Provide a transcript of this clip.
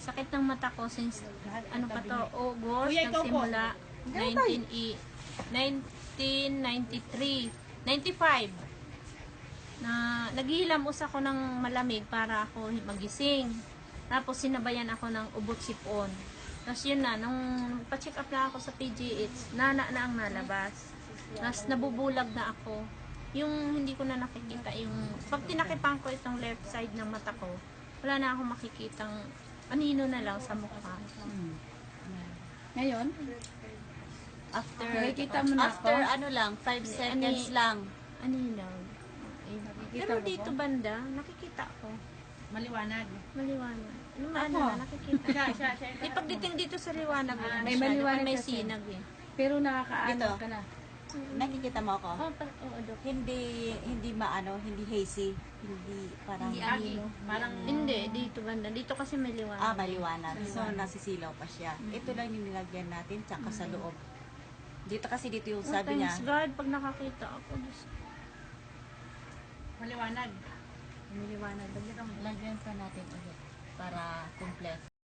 sakit ng mata ko since, ano pa to, August, Kuya, ikaw po. nagsimula, 1993, 95. Na naghihilamos ako ng malamig para ako magising. Tapos sinabayan ako ng ubot sipon. Tapos yun na, nung pa-check up na ako sa PGH, nana na ang nalabas. Tapos nabubulag na ako. Yung hindi ko na nakikita, yung pag tinakipan ko itong left side ng mata ko, wala na akong makikitang anino na lang sa mukha. Ngayon, After, Nakikita mo na after ako? ano lang, 5 seconds lang. Anino. Pero dito banda, nakikita ko. Maliwanag. Maliwanag. Yung Ako? ano na, nakikita ko. Siya. Di pagdating dito sa liwanag, may masyado, maliwanag may kasi. sinag eh. pero nakakaano Dito. ka na. Nakikita mo ako? Oo, Dok. Hindi maano, hindi hazy, hindi parang Parang Hindi, dito banda. Dito kasi may liwanag. maliwanag. So nasisilaw pa siya. Ito lang yung nilagyan natin tsaka sa loob. Dito kasi dito yung sabi niya. Thanks God, pag nakakita ako. Diyos ko. maliwanag. Lagyan pa natin ulit para complete.